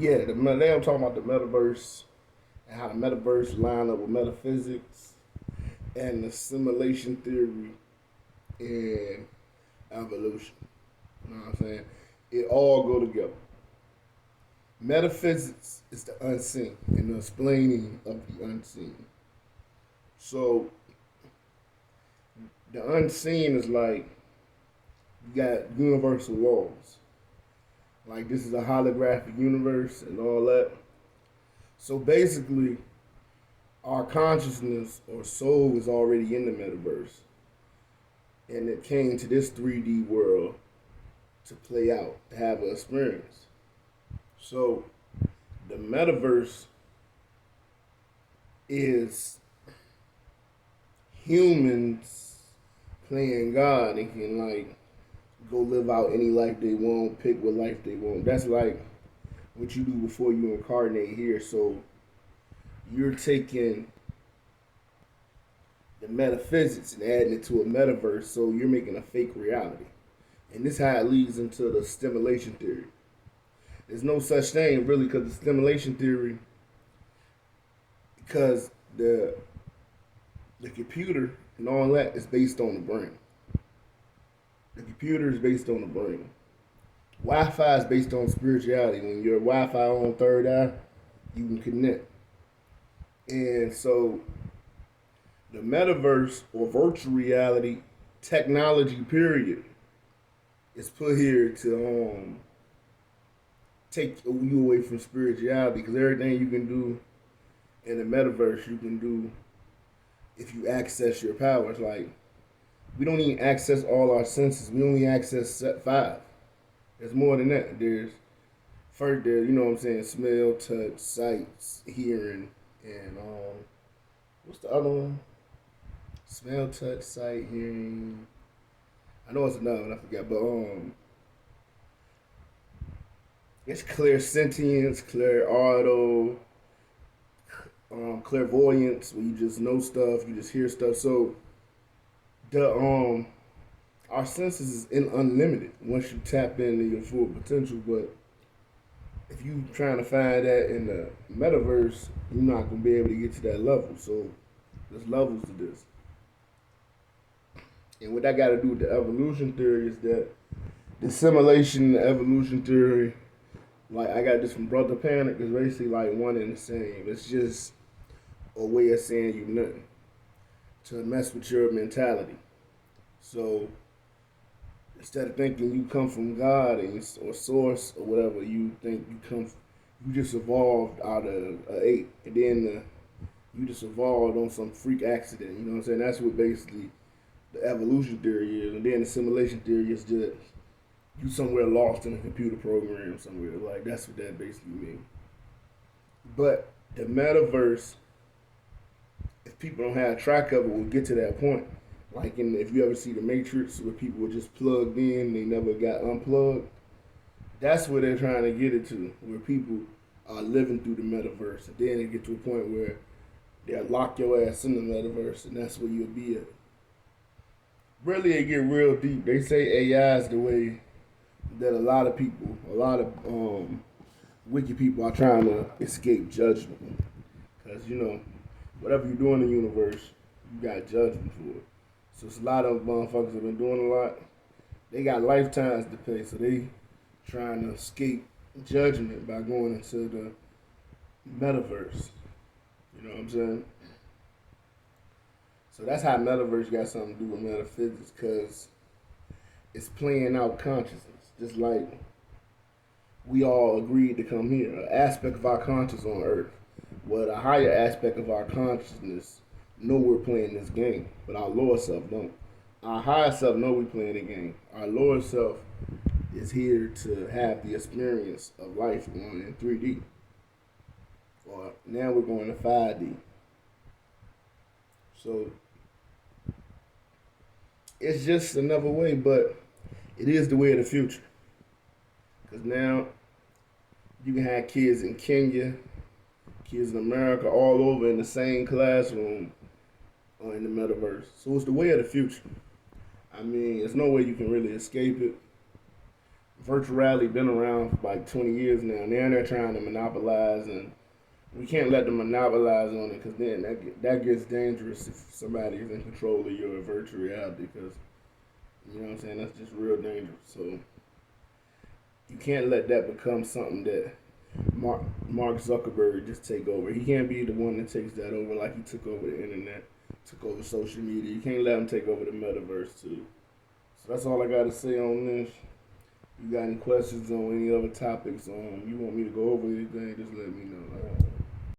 Yeah, now I'm talking about the metaverse and how the metaverse line up with metaphysics and the simulation theory and evolution. You know what I'm saying? It all go together. Metaphysics is the unseen and the explaining of the unseen. So the unseen is like you got universal laws. Like this is a holographic universe and all that. So basically, our consciousness or soul is already in the metaverse, and it came to this 3D world to play out, to have an experience. So the metaverse is humans playing God and can like go live out any life they want, pick what life they want. That's like what you do before you incarnate here. So you're taking the metaphysics and adding it to a metaverse, so you're making a fake reality. And this is how it leads into the stimulation theory. There's no such thing really because the stimulation theory, because the computer and all that is based on the brain. The computer is based on the brain. Wi-Fi is based on spirituality. When your Wi-Fi on third eye, you can connect. And so the metaverse or virtual reality technology period is put here to take you away from spirituality because everything you can do in the metaverse you can do if you access your powers. Like we don't even access all our senses. We only access five. There's more than that. There's first there, you know what I'm saying, smell, touch, sight, hearing, and what's the other one? Smell, touch, sight, hearing. I know it's another one, I forgot, but it's clairsentience, clairauto, clairvoyance, where you just know stuff, you just hear stuff. So the our senses is unlimited once you tap into your full potential. But if you trying to find that in the metaverse, you're not gonna be able to get to that level. So there's levels to this. And what that got to do with the evolution theory is that the simulation and evolution theory, like I got this from Brother Panic, is basically like one and the same. It's just a way of saying you nothing to mess with your mentality. So instead of thinking you come from God or source or whatever, you think you come, you just evolved out of an ape, and then you just evolved on some freak accident. You know what I'm saying? That's what basically the evolution theory is, and then the simulation theory is just you somewhere lost in a computer program somewhere. Like that's what that basically means. But the metaverse, if people don't have track of it, will get to that point. Like if you ever see the Matrix, where people were just plugged in, they never got unplugged. That's where they're trying to get it to, where people are living through the metaverse, and then they get to a point where they'll lock your ass in the metaverse, and that's where you'll be at. Really, it get real deep. They say AI is the way that a lot of people, a lot of wicked people are trying to escape judgment. Because, you know, whatever you do in the universe, you got judgment for it. So it's a lot of motherfuckers have been doing a lot. They got lifetimes to pay, so they trying to escape judgment by going into the metaverse. You know what I'm saying? So that's how metaverse got something to do with metaphysics, because it's playing out consciousness. Just like we all agreed to come here, an aspect of our consciousness on Earth. Well, a higher aspect of our consciousness know we're playing this game, but our lower self don't. Our higher self know we playing the game. Our lower self is here to have the experience of life going in 3D. Or now we're going to 5D. So it's just another way, but it is the way of the future. Because now you can have kids in Kenya, kids in America, all over in the same classroom or in the metaverse. So it's the way of the future. I mean, there's no way you can really escape it. virtual reality been around for like 20 years now. Now they're trying to monopolize, and we can't let them monopolize on it because then that gets dangerous if somebody is in control of your virtual reality. Because you know what I'm saying, that's just real dangerous. So you can't let that become something that Mark Zuckerberg just take over. He can't be the one that takes that over like he took over the internet, took over social media. You can't let him take over the metaverse too. So that's all I got to say on this. You got any questions on any other topics? You want me to go over anything? Just let me know.